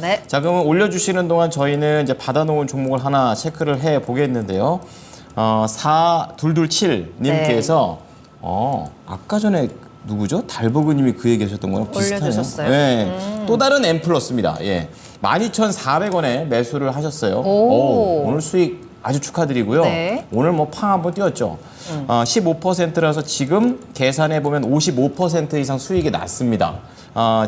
네. 자, 그러면 올려주시는 동안 저희는 이제 받아놓은 종목을 하나 체크를 해 보겠는데요. 4227님께서 아까 전에 누구죠? 달버그님이 그 얘기하셨던 거랑 비슷하네요. 올려주셨어요? 네. 또 다른 M 플러스입니다. 예, 12,400원에 매수를 하셨어요. 오늘 수익 아주 축하드리고요. 네. 오늘 뭐 팡 한번 뛰었죠. 15%라서 지금 계산해 보면 55% 이상 수익이 났습니다.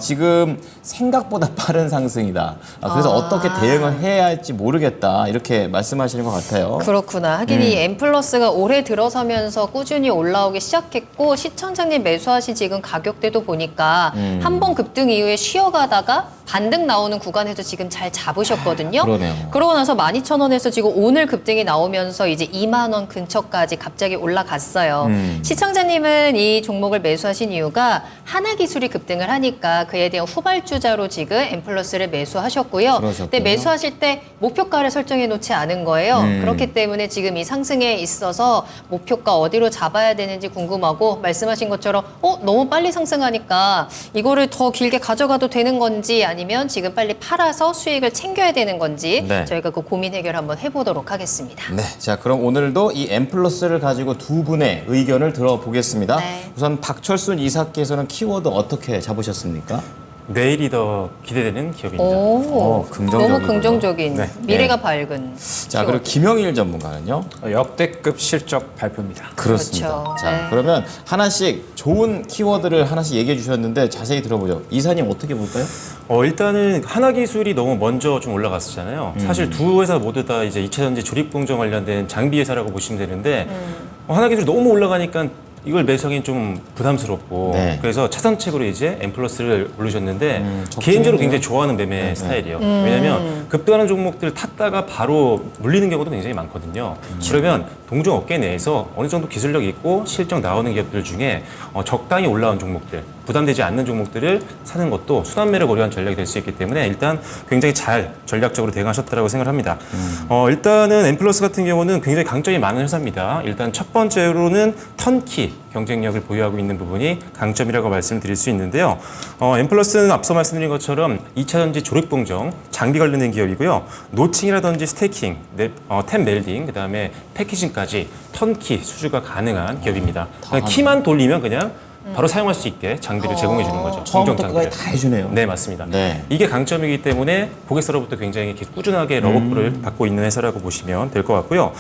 지금 생각보다 빠른 상승이다. 그래서 어떻게 대응을 해야 할지 모르겠다. 이렇게 말씀하시는 것 같아요. 그렇구나. 하긴 이 M 플러스가 올해 들어서면서 꾸준히 올라오기 시작했고 시청자님 매수하신 지금 가격대도 보니까 한 번 급등 이후에 쉬어가다가 반등 나오는 구간에서 지금 잘 잡으셨거든요. 그러네요. 그러고 나서 12,000원에서 지금 오늘 급등이 나오면서 이제 2만 원 근처까지 갑자기 올라갔어요. 시청자님은 이 종목을 매수하신 이유가 하나기술이 급등을 하니까 그에 대한 후발주자로 지금 M 플러스를 매수하셨고요. 그러셨군요. 근데 매수하실 때 목표가를 설정해 놓지 않은 거예요. 그렇기 때문에 지금 이 상승에 있어서 목표가 어디로 잡아야 되는지 궁금하고 말씀하신 것처럼 너무 빨리 상승하니까 이거를 더 길게 가져가도 되는 건지 아니면 지금 빨리 팔아서 수익을 챙겨야 되는 건지 네. 저희가 그 고민 해결 한번 해보도록 하겠습니다. 네, 자 그럼 오늘도 이 M 플러스를 가지고 두 분의 의견을 들어보겠습니다. 네. 우선 박철순 이사께서는 키워드 어떻게 잡으셨습니까? 내일이 더 기대되는 기업입니다. 긍정적이군요. 너무 긍정적인 네. 미래가 밝은. 자, 그리고 김영일 전문가는요? 역대급 실적 발표입니다. 그렇습니다. 그렇죠. 자, 네. 그러면 하나씩 좋은 키워드를 하나씩 얘기해 주셨는데 자세히 들어보죠. 이사님 어떻게 볼까요? 일단은 하나기술이 너무 먼저 좀 올라갔었잖아요. 사실 두 회사 모두 다 이제 2차 전지 조립 공정 관련된 장비 회사라고 보시면 되는데 하나기술이 너무 올라가니까 이걸 매수하기는 좀 부담스럽고 네. 그래서 차선책으로 이제 M 플러스를 올리셨는데 적중했네요. 개인적으로 굉장히 좋아하는 매매 스타일이에요. 왜냐하면 급등하는 종목들 탔다가 바로 물리는 경우도 굉장히 많거든요. 그러면 동종 업계 내에서 어느 정도 기술력이 있고 실적 나오는 기업들 중에 적당히 올라온 종목들, 부담되지 않는 종목들을 사는 것도 순환매를 고려한 전략이 될 수 있기 때문에 일단 굉장히 잘 전략적으로 대응하셨다고 생각을 합니다. 일단은 M 플러스 같은 경우는 굉장히 강점이 많은 회사입니다. 일단 첫 번째로는 턴키 경쟁력을 보유하고 있는 부분이 강점이라고 말씀드릴 수 있는데요. M 플러스는 앞서 말씀드린 것처럼 2차 전지 조립 공정, 장비 관련된 기업이고요. 노칭이라든지 스테이킹, 템 멜딩, 그다음에 패키징까지 턴키 수주가 가능한 기업입니다. 그냥 키만 돌리면 그냥 바로 사용할 수 있게 장비를 제공해 주는 거죠. 처음부터 공정 끝까지 장비를. 다 해주네요. 네, 맞습니다. 네. 이게 강점이기 때문에 고객사로부터 굉장히 이렇게 꾸준하게 러버풀을 받고 있는 회사라고 보시면 될 것 같고요.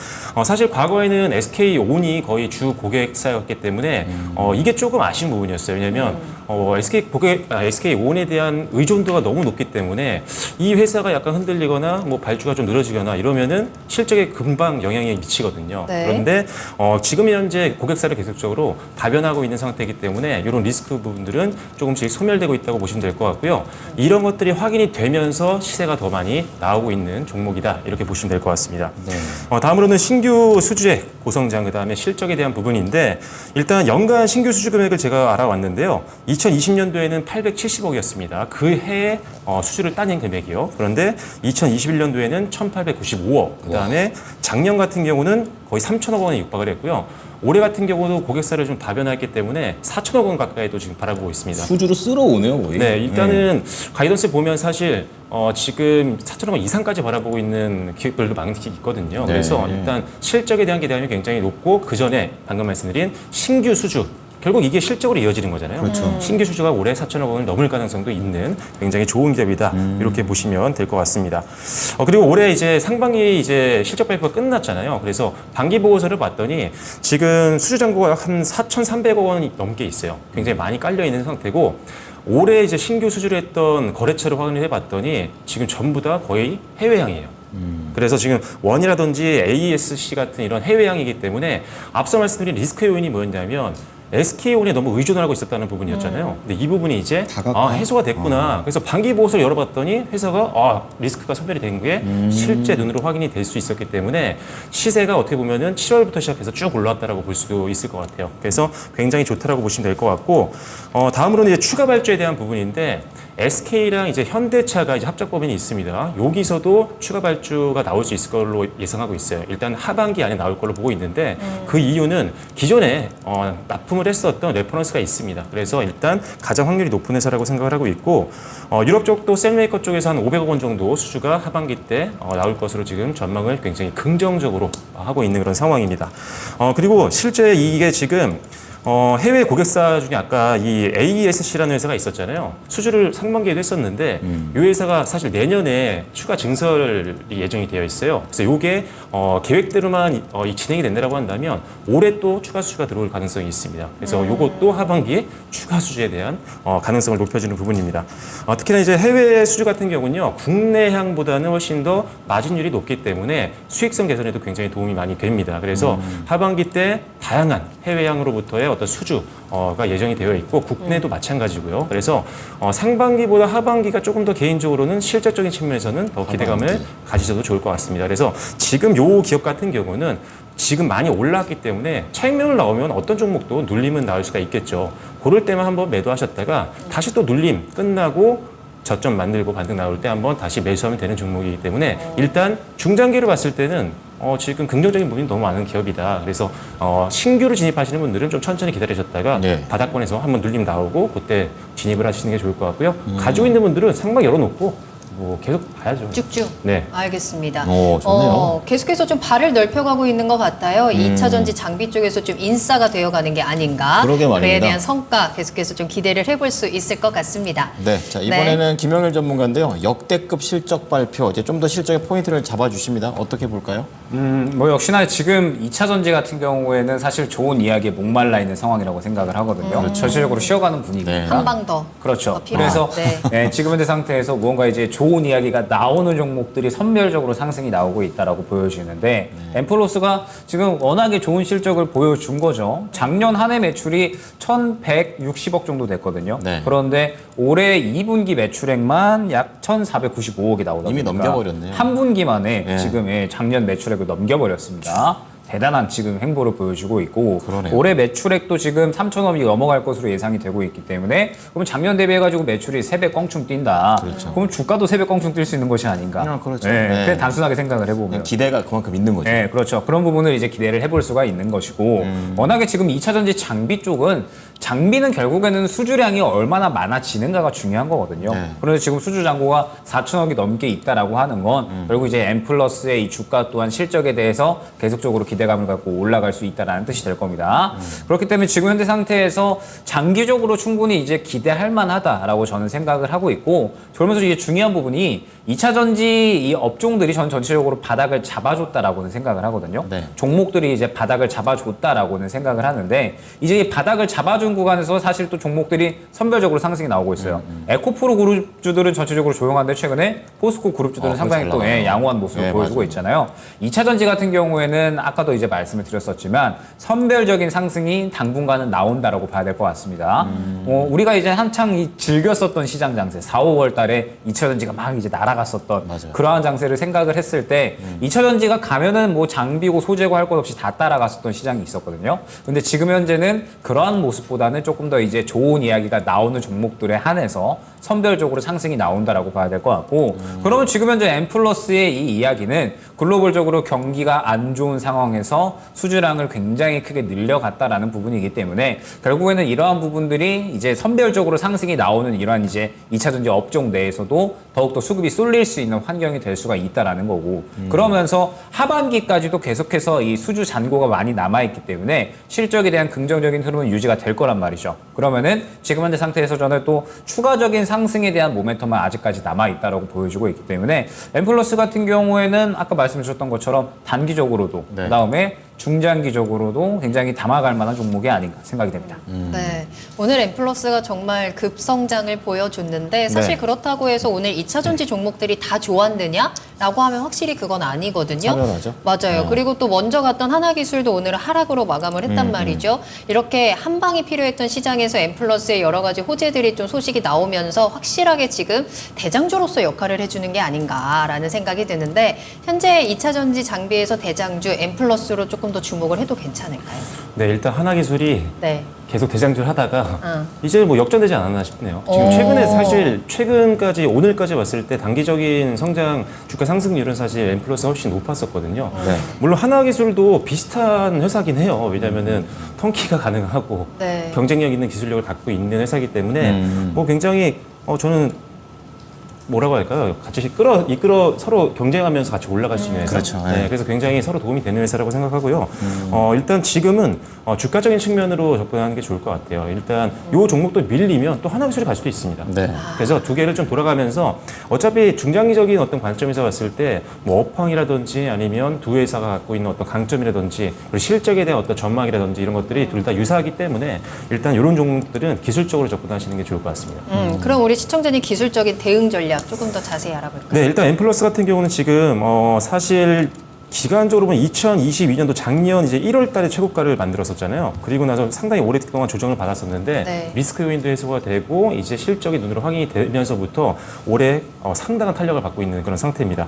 사실 과거에는 SK온이 거의 주 고객사였기 때문에 이게 조금 아쉬운 부분이었어요. 왜냐하면 SK온에 대한 의존도가 너무 높기 때문에 이 회사가 약간 흔들리거나 뭐 발주가 좀 늘어지거나 이러면은 실적에 금방 영향이 미치거든요. 네. 그런데 지금 현재 고객사를 계속적으로 다변하고 있는 상태이기 때문에 이런 리스크 부분들은 조금씩 소멸되고 있다고 보시면 될 것 같고요. 이런 것들이 확인이 되면서 시세가 더 많이 나오고 있는 종목이다 이렇게 보시면 될 것 같습니다. 네. 다음으로는 신규 수주액 고성장 그다음에 실적에 대한 부분인데 일단 연간 신규 수주 금액을 제가 알아왔는데요. 2020년도에는 870억이었습니다. 그 해에 수주를 따낸 금액이요. 그런데 2021년도에는 1,895억. 그다음에 작년 같은 경우는 거의 3천억 원에 육박을 했고요. 올해 같은 경우도 고객사를 좀 다변화했기 때문에 4천억 원 가까이도 지금 바라보고 있습니다. 수주로 쓸어오네요, 거의. 네, 일단은 가이던스 보면 사실 지금 4천억 원 이상까지 바라보고 있는 기업들도 많이 있거든요. 네. 그래서 일단 실적에 대한 기대감이 굉장히 높고 그 전에 방금 말씀드린 신규 수주 결국 이게 실적으로 이어지는 거잖아요. 그렇죠. 신규 수주가 올해 4천억 원을 넘을 가능성도 있는 굉장히 좋은 기업이다. 이렇게 보시면 될 것 같습니다. 그리고 올해 이제 상반기 이제 실적 발표가 끝났잖아요. 그래서 반기 보고서를 봤더니 지금 수주 잔고가 한 4,300억 원이 넘게 있어요. 굉장히 많이 깔려 있는 상태고 올해 이제 신규 수주를 했던 거래처를 확인을 해봤더니 지금 전부 다 거의 해외향이에요. 그래서 지금 원이라든지 AESC 같은 이런 해외향이기 때문에 앞서 말씀드린 리스크 요인이 뭐였냐면 SK온에 너무 의존을 하고 있었다는 부분이었잖아요. 근데 이 부분이 이제 해소가 됐구나. 그래서 반기 보고서를 열어봤더니 회사가 리스크가 소멸이 된 게 실제 눈으로 확인이 될 수 있었기 때문에 시세가 어떻게 보면은 7월부터 시작해서 쭉 올라왔다라고 볼 수도 있을 것 같아요. 그래서 굉장히 좋다라고 보시면 될 것 같고 다음으로는 이제 추가 발주에 대한 부분인데 SK랑 이제 현대차가 이제 합작 법인이 있습니다. 여기서도 추가 발주가 나올 수 있을 걸로 예상하고 있어요. 일단 하반기 안에 나올 걸로 보고 있는데 그 이유는 기존에 납품을 예상을 했었던 레퍼런스가 있습니다. 그래서 일단 가장 확률이 높은 회사라고 생각을 하고 있고 유럽 쪽도 셀메이커 쪽에서 한 500억 원 정도 수주가 하반기 때 나올 것으로 지금 전망을 굉장히 긍정적으로 하고 있는 그런 상황입니다. 그리고 실제 이게 지금 해외 고객사 중에 아까 이 AESC라는 회사가 있었잖아요. 수주를 상반기에도 했었는데 이 회사가 사실 내년에 추가 증설이 예정이 되어 있어요. 그래서 이게 계획대로만 진행이 된다고 한다면 올해 또 추가 수주가 들어올 가능성이 있습니다. 그래서 이것도 하반기에 추가 수주에 대한 가능성을 높여주는 부분입니다. 특히나 이제 해외 수주 같은 경우는요, 국내향보다는 훨씬 더 마진율이 높기 때문에 수익성 개선에도 굉장히 도움이 많이 됩니다. 그래서 하반기 때 다양한 해외향으로부터의 어떤 수주가 예정이 되어 있고 국내도 마찬가지고요. 그래서 상반기보다 하반기가 조금 더 개인적으로는 실질적인 측면에서는 더 기대감을 가지셔도 좋을 것 같습니다. 그래서 지금 요 기업 같은 경우는 지금 많이 올라왔기 때문에 차익명을 나오면 어떤 종목도 눌림은 나올 수가 있겠죠. 그럴 때만 한번 매도하셨다가 다시 또 눌림 끝나고 저점 만들고 반등 나올 때 한번 다시 매수하면 되는 종목이기 때문에 일단 중장기로 봤을 때는 지금 긍정적인 부분이 너무 많은 기업이다. 그래서 신규로 진입하시는 분들은 좀 천천히 기다리셨다가 네. 바닥권에서 한번 눌림 나오고 그때 진입을 하시는 게 좋을 것 같고요. 가지고 있는 분들은 상방 열어놓고 뭐 계속 봐야죠. 쭉쭉. 네. 알겠습니다. 좋네요. 계속해서 좀 발을 넓혀가고 있는 것 같아요. 2차 전지 장비 쪽에서 좀 인싸가 되어가는 게 아닌가. 그러게 말입니다. 그에 대한 성과 계속해서 좀 기대를 해볼 수 있을 것 같습니다. 네, 자 이번에는 김영일 전문가인데요. 역대급 실적 발표, 이제 좀 더 실적의 포인트를 잡아주십니다. 어떻게 볼까요? 뭐 역시나 지금 2차 전지 같은 경우에는 사실 좋은 이야기에 목말라 있는 상황이라고 생각을 하거든요. 전체적으로 쉬어가는 분위기니까. 한 방 더. 그렇죠. 더 필요한. 그래서 네. 네, 지금 현재 상태에서 무언가 이제 좋은 이야기가 나오는 종목들이 선별적으로 상승이 나오고 있다라고 보여지는데 엠플로스가 지금 워낙에 좋은 실적을 보여준 거죠. 작년 한 해 매출이 1,160억 정도 됐거든요. 네. 그런데 올해 2분기 매출액만 약 1,495억이 나오다 이미 보니까 넘겨버렸네요. 한 분기 만에 네. 지금 작년 매출액을 넘겨버렸습니다. 대단한 지금 행보를 보여주고 있고 그러네요. 올해 매출액도 지금 3천억이 넘어갈 것으로 예상이 되고 있기 때문에 그러면 작년 대비해가지고 매출이 3배 껑충 뛴다. 그럼 주가도 3배 껑충 뛸 수 있는 것이 아닌가. 그렇죠. 네, 네. 그냥 단순하게 생각을 해보면. 기대가 그만큼 있는 거죠. 네, 그렇죠. 그런 부분을 이제 기대를 해볼 수가 있는 것이고 워낙에 지금 2차 전지 장비 쪽은 장비는 결국에는 수주량이 얼마나 많아지는가가 중요한 거거든요. 네. 그런데 지금 수주 잔고가 4천억이 넘게 있다라고 하는 건 결국 이제 M+의 이 주가 또한 실적에 대해서 계속적으로 기대감을 갖고 올라갈 수 있다라는 뜻이 될 겁니다. 그렇기 때문에 지금 현재 상태에서 장기적으로 충분히 이제 기대할 만하다라고 저는 생각을 하고 있고 그러면서 이게 중요한 부분이 2차 전지 이 업종들이 전 전체적으로 바닥을 잡아줬다라고는 생각을 하거든요. 네. 종목들이 이제 바닥을 잡아줬다라고는 생각을 하는데 이제 이 바닥을 잡아준 구간에서 사실 또 종목들이 선별적으로 상승이 나오고 있어요. 에코프로 그룹주들은 전체적으로 조용한데 최근에 포스코 그룹주들은 상당히 잘 또 나가요. 양호한 모습을 네, 보여주고 맞아요. 있잖아요. 2차 전지 같은 경우에는 아까도 이제 말씀을 드렸었지만 선별적인 상승이 당분간은 나온다라고 봐야 될 것 같습니다. 우리가 이제 한창 즐겼었던 시장 장세 4, 5월 달에 2차 전지가 막 이제 날아갔었던 맞아요. 그러한 장세를 생각을 했을 때 2차 전지가 가면은 뭐 장비고 소재고 할 것 없이 다 따라갔었던 시장이 있었거든요. 근데 지금 현재는 그러한 모습보다는 조금 더 이제 좋은 이야기가 나오는 종목들에 한해서 선별적으로 상승이 나온다라고 봐야 될 것 같고 그러면 지금 현재 M+의 이 이야기는 글로벌적으로 경기가 안 좋은 상황에서 수주량을 굉장히 크게 늘려갔다라는 부분이기 때문에 결국에는 이러한 부분들이 이제 선별적으로 상승이 나오는 이러한 이제 2차 전지 업종 내에서도 더욱더 수급이 쏠릴 수 있는 환경이 될 수가 있다라는 거고 그러면서 하반기까지도 계속해서 이 수주 잔고가 많이 남아있기 때문에 실적에 대한 긍정적인 흐름은 유지가 될 거란 말이죠. 그러면은 지금 현재 상태에서 저는 또 추가적인 상승에 대한 모멘텀은 아직까지 남아있다라고 보여주고 있기 때문에 M+ 같은 경우에는 아까 말씀 주셨던 것처럼 단기적으로도 네. 그다음에 중장기적으로도 굉장히 담아갈 만한 종목이 아닌가 생각이 됩니다. 네, 오늘 M+가 정말 급성장을 보여줬는데 사실 네. 그렇다고 해서 오늘 2차 전지 종목들이 다 좋았느냐라고 하면 확실히 그건 아니거든요. 차별하죠. 맞아요. 그리고 또 먼저 갔던 하나기술도 오늘 하락으로 마감을 했단 말이죠. 이렇게 한 방이 필요했던 시장에서 M+의 여러 가지 호재들이 좀 소식이 나오면서 확실하게 지금 대장주로서 역할을 해주는 게 아닌가라는 생각이 드는데 현재 2차 전지 장비에서 대장주 M+로 조금 조금 더 주목을 해도 괜찮을까요? 네, 일단 하나기술이 네. 계속 대장주를 하다가 응. 이제 뭐 역전되지 않았나 싶네요. 지금 오. 최근에 사실 최근까지 오늘까지 봤을 때 단기적인 성장 주가 상승률은 사실 M+가 훨씬 높았었거든요. 네. 물론 하나기술도 비슷한 회사긴 해요. 왜냐면은 턴키가 가능하고 네. 경쟁력 있는 기술력을 갖고 있는 회사이기 때문에 뭐 굉장히 저는 뭐라고 할까요? 같이 이끌어 서로 경쟁하면서 같이 올라갈 수 있는 회사. 그렇죠. 네, 네. 그래서 굉장히 서로 도움이 되는 회사라고 생각하고요. 일단 지금은 주가적인 측면으로 접근하는 게 좋을 것 같아요. 일단 요 종목도 밀리면 또 하나기술이 갈 수도 있습니다. 네. 그래서 두 개를 좀 돌아가면서 어차피 중장기적인 어떤 관점에서 봤을 때 뭐 업황이라든지 아니면 두 회사가 갖고 있는 어떤 강점이라든지 그리고 실적에 대한 어떤 전망이라든지 이런 것들이 둘 다 유사하기 때문에 일단 이런 종목들은 기술적으로 접근하시는 게 좋을 것 같습니다. 그럼 우리 시청자님 기술적인 대응 전략 조금 더 자세히 알아볼까요? 네, 일단 M+ 같은 경우는 지금 사실 기간적으로 보면 2022년도 작년 이제 1월 달에 최고가를 만들었었잖아요. 그리고 나서 상당히 오랫동안 조정을 받았었는데 네. 리스크 요인도 해소가 되고 이제 실적이 눈으로 확인이 되면서부터 올해 상당한 탄력을 받고 있는 그런 상태입니다.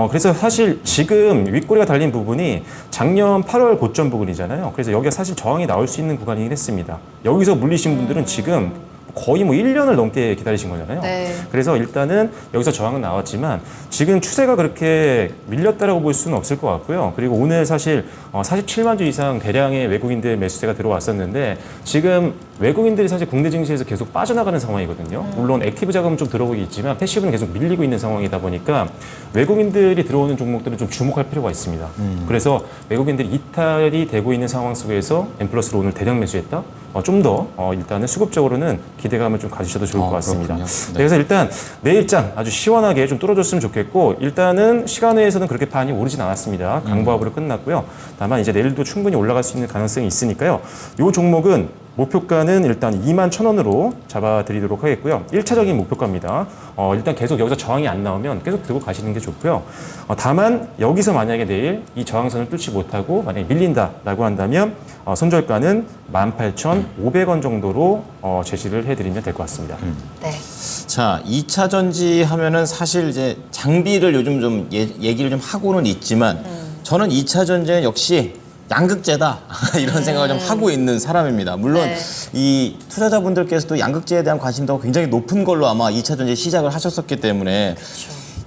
그래서 사실 지금 윗꼬리가 달린 부분이 작년 8월 고점 부분이잖아요. 그래서 여기가 사실 저항이 나올 수 있는 구간이긴 했습니다. 여기서 물리신 분들은 지금 거의 뭐 1년을 넘게 기다리신 거잖아요. 네. 그래서 일단은 여기서 저항은 나왔지만 지금 추세가 그렇게 밀렸다라고 볼 수는 없을 것 같고요. 그리고 오늘 사실 47만 주 이상 대량의 외국인들 매수세가 들어왔었는데 지금 외국인들이 사실 국내 증시에서 계속 빠져나가는 상황이거든요. 물론 액티브 자금은 좀 들어오고 있지만 패시브는 계속 밀리고 있는 상황이다 보니까 외국인들이 들어오는 종목들은 좀 주목할 필요가 있습니다. 그래서 외국인들이 이탈이 되고 있는 상황 속에서 M+로 오늘 대량 매수했다? 좀 더 일단은 수급적으로는 기대감을 좀 가지셔도 좋을 것 같습니다. 그렇군요. 네, 그래서 일단 내일장 아주 시원하게 좀 뚫어줬으면 좋겠고 일단은 시간외에서는 그렇게 많이 오르진 않았습니다. 강보합으로 끝났고요. 다만 이제 내일도 충분히 올라갈 수 있는 가능성이 있으니까요. 이 종목은 목표가는 일단 21,000원으로 잡아드리도록 하겠고요. 1차적인 목표가입니다. 일단 계속 여기서 저항이 안 나오면 계속 들고 가시는 게 좋고요. 다만 여기서 만약에 내일 이 저항선을 뚫지 못하고 만약에 밀린다라고 한다면 손절가는 18,500원 정도로 제시를 해드리면 될 것 같습니다. 네. 자, 2차 전지 하면은 사실 이제 장비를 요즘 좀 얘기를 좀 하고는 있지만 저는 2차 전지는 역시 양극재다 이런 생각을 좀 하고 있는 사람입니다. 물론 네. 이 투자자분들께서도 양극재에 대한 관심도가 굉장히 높은 걸로 아마 2차 전지 시작을 하셨었기 때문에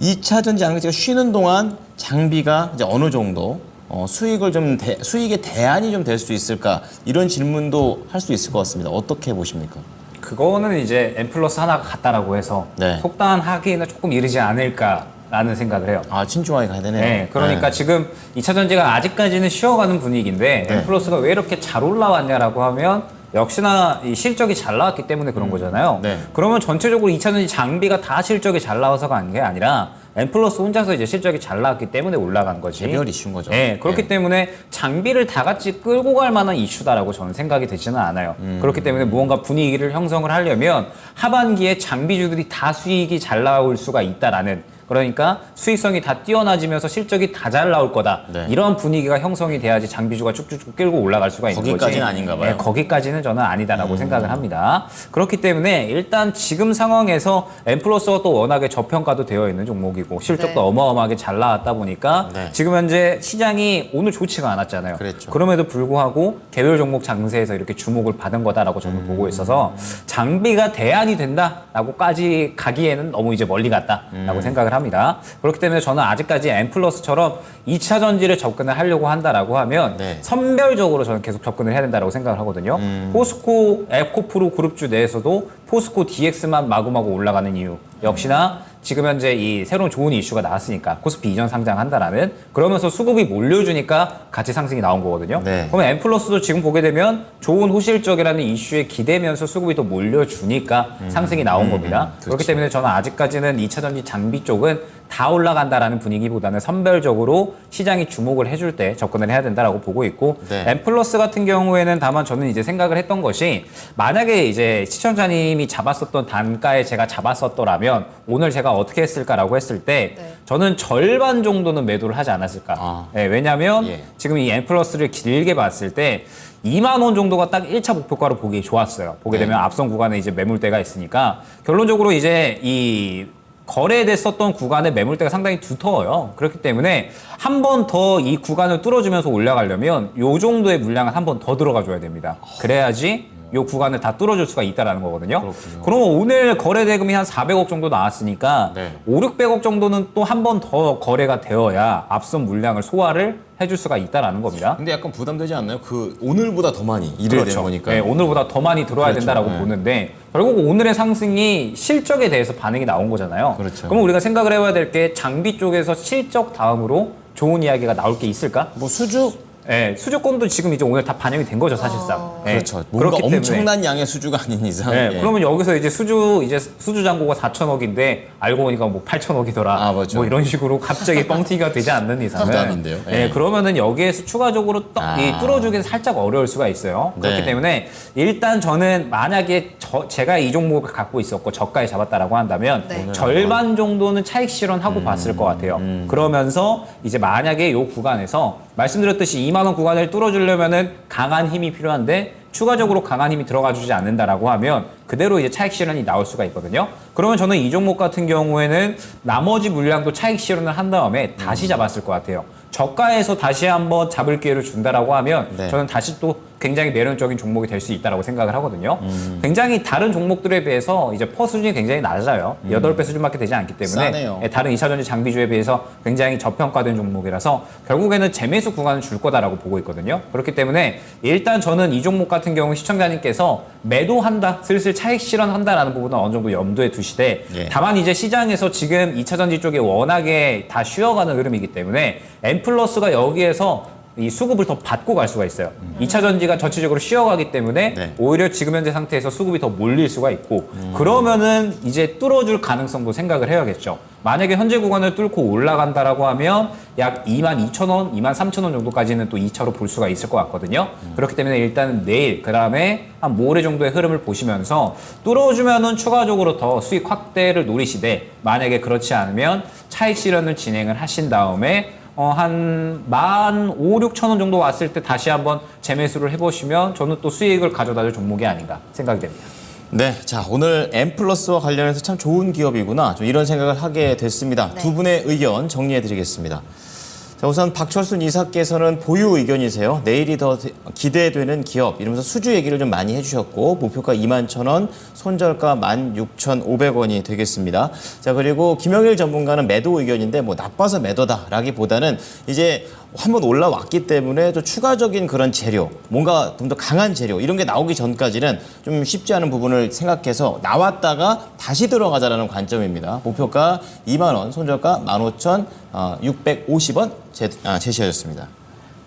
2차 전지 양극재가 쉬는 동안 장비가 이제 어느 정도 수익을 좀 수익의 대안이 좀 될 수 있을까 이런 질문도 할 수 있을 것 같습니다. 어떻게 보십니까? 그거는 이제 M+ 하나가 같다라고 해서 네. 속단하기에는 조금 이르지 않을까라는 생각을 해요. 아, 신중하게 가야 되네요. 네, 그러니까 지금 2차 전지가 아직까지는 쉬어가는 분위기인데 네. M+가 왜 이렇게 잘 올라왔냐라고 하면 역시나 이 실적이 잘 나왔기 때문에 그런 거잖아요. 네. 그러면 전체적으로 2차 전지 장비가 다 실적이 잘 나와서가 게 아니라 M+ 혼자서 이제 실적이 잘 나왔기 때문에 올라간 거지. 개별 이슈인 거죠. 네, 그렇기 네. 때문에 장비를 다 같이 끌고 갈 만한 이슈다라고 저는 생각이 되지는 않아요. 그렇기 때문에 무언가 분위기를 형성을 하려면 하반기에 장비주들이 다 수익이 잘 나올 수가 있다라는, 그러니까 수익성이 다 뛰어나지면서 실적이 다 잘 나올 거다. 네. 이런 분위기가 형성이 돼야지 장비주가 쭉쭉쭉 끌고 올라갈 수가 있는 거지. 거기까지는 아닌가 봐요. 네, 거기까지는 저는 아니다라고 생각을 합니다. 그렇기 때문에 일단 지금 상황에서 M+가 또 워낙에 저평가도 되어 있는 종목이고 실적도 네. 어마어마하게 잘 나왔다 보니까 네. 지금 현재 시장이 오늘 좋지가 않았잖아요. 그랬죠. 그럼에도 불구하고 개별 종목 장세에서 이렇게 주목을 받은 거다라고 저는 보고 있어서 장비가 대안이 된다라고까지 가기에는 너무 이제 멀리 갔다라고 생각을 합니다. 그렇기 때문에 저는 아직까지 M+처럼 2차 전지를 접근을 하려고 한다라고 하면 네. 선별적으로 저는 계속 접근을 해야 된다고 생각을 하거든요. 포스코 에코프로 그룹주 내에서도 포스코 DX만 마구마구 올라가는 이유 역시나 지금 현재 이 새로운 좋은 이슈가 나왔으니까 코스피 이전 상장한다라는, 그러면서 수급이 몰려주니까 같이 상승이 나온 거거든요. 네. 그러면 M+도 지금 보게 되면 좋은 호실적이라는 이슈에 기대면서 수급이 더 몰려주니까 상승이 나온 겁니다. 그렇기 그렇죠. 때문에 저는 아직까지는 2차 전지 장비 쪽은 다 올라간다라는 분위기보다는 선별적으로 시장이 주목을 해줄 때 접근을 해야 된다라고 보고 있고, 네. M+ 같은 경우에는 다만 저는 이제 생각을 했던 것이, 만약에 이제 시청자님이 잡았었던 단가에 제가 잡았었더라면 오늘 제가 어떻게 했을까라고 했을 때 네. 저는 절반 정도는 매도를 하지 않았을까. 아. 네, 왜냐하면 예. 지금 이 M+를 길게 봤을 때 2만 원 정도가 딱 1차 목표가로 보기 좋았어요. 보게 네. 되면 앞선 구간에 이제 매물대가 있으니까 결론적으로 이제 이 거래됐었던 구간의 매물대가 상당히 두터워요. 그렇기 때문에 한 번 더 이 구간을 뚫어주면서 올라가려면 요 정도의 물량은 한 번 더 들어가 줘야 됩니다. 그래야지 요 구간을 다 뚫어줄 수가 있다는 거거든요. 그러면 오늘 거래 대금이 한 400억 정도 나왔으니까 네. 5, 600억 정도는 또 한 번 더 거래가 되어야 앞선 물량을 소화를 해줄 수가 있다라는 겁니다. 근데 약간 부담되지 않나요? 그 오늘보다 더 많이 이래야 되는 거니까. 네, 오늘보다 더 많이 들어와야 그렇죠. 된다라고 네. 보는데 결국 오늘의 상승이 실적에 대해서 반응이 나온 거잖아요. 그렇죠. 그럼 우리가 생각을 해봐야 될 게 장비 쪽에서 실적 다음으로 좋은 이야기가 나올 게 있을까? 뭐 수주 네, 수주권도 지금 이제 오늘 다 반영이 된 거죠, 사실상. 네, 그렇죠. 뭔가 그렇기 때문에. 엄청난 양의 수주가 아닌 이상. 네, 예. 그러면 여기서 이제 수주 잔고가 4천억인데 알고 보니까 뭐 8천억이더라. 아, 맞죠. 뭐 이런 식으로 갑자기 뻥튀기가 되지 않는 이상은. 부담인데요. 예. 네, 그러면은 여기에서 추가적으로 이 뚫어주기는 살짝 어려울 수가 있어요. 그렇기 네. 때문에 일단 저는 만약에 제가 이 종목을 갖고 있었고 저가에 잡았다라고 한다면 네. 절반 정도는 차익 실현하고 봤을 것 같아요. 그러면서 이제 만약에 이 구간에서 말씀드렸듯이 2만 원 구간을 뚫어주려면은 강한 힘이 필요한데 추가적으로 강한 힘이 들어가 주지 않는다라고 하면 그대로 이제 차익 실현이 나올 수가 있거든요. 그러면 저는 이 종목 같은 경우에는 나머지 물량도 차익 실현을 한 다음에 다시 잡았을 것 같아요. 저가에서 다시 한번 잡을 기회를 준다라고 하면 네. 저는 다시 또 굉장히 매력적인 종목이 될 수 있다라고 생각을 하거든요. 굉장히 다른 종목들에 비해서 이제 퍼 수준이 굉장히 낮아요. 8배 수준밖에 되지 않기 때문에 싸네요. 다른 2차전지 장비주에 비해서 굉장히 저평가된 종목이라서 결국에는 재매수 구간을 줄 거다라고 보고 있거든요. 그렇기 때문에 일단 저는 이 종목 같은 경우 시청자님께서 매도한다, 슬슬 차익 실현한다라는 부분은 어느 정도 염두에 두시되 예. 다만 이제 시장에서 지금 2차전지 쪽에 워낙에 다 쉬어가는 흐름이기 때문에 M+가 여기에서 이 수급을 더 받고 갈 수가 있어요. 2차 전지가 전체적으로 쉬어가기 때문에 네. 오히려 지금 현재 상태에서 수급이 더 몰릴 수가 있고 그러면은 이제 뚫어줄 가능성도 생각을 해야겠죠. 만약에 현재 구간을 뚫고 올라간다라고 하면 약 22,000원, 23,000원 정도까지는 또 2차로 볼 수가 있을 것 같거든요. 그렇기 때문에 일단 내일, 그 다음에 한 모레 정도의 흐름을 보시면서 뚫어주면은 추가적으로 더 수익 확대를 노리시되 만약에 그렇지 않으면 차익 실현을 진행을 하신 다음에 한 15,000~16,000원 정도 왔을 때 다시 한번 재매수를 해보시면 저는 또 수익을 가져다 줄 종목이 아닌가 생각이 됩니다. 네, 자 오늘 M+와 관련해서 참 좋은 기업이구나 좀 이런 생각을 하게 됐습니다. 네. 두 분의 의견 정리해드리겠습니다. 자, 우선 박철순 이사께서는 보유 의견이세요. 내일이 더 기대되는 기업 이러면서 수주 얘기를 좀 많이 해주셨고 목표가 21,000원, 손절가 16,500원이 되겠습니다. 자 그리고 김영일 전문가는 매도 의견인데 뭐 나빠서 매도다라기보다는 이제 한번 올라왔기 때문에 또 추가적인 그런 재료, 뭔가 좀 더 강한 재료 이런 게 나오기 전까지는 좀 쉽지 않은 부분을 생각해서 나왔다가 다시 들어가자라는 관점입니다. 목표가 2만 원, 손절가 15,650원 제시하셨습니다.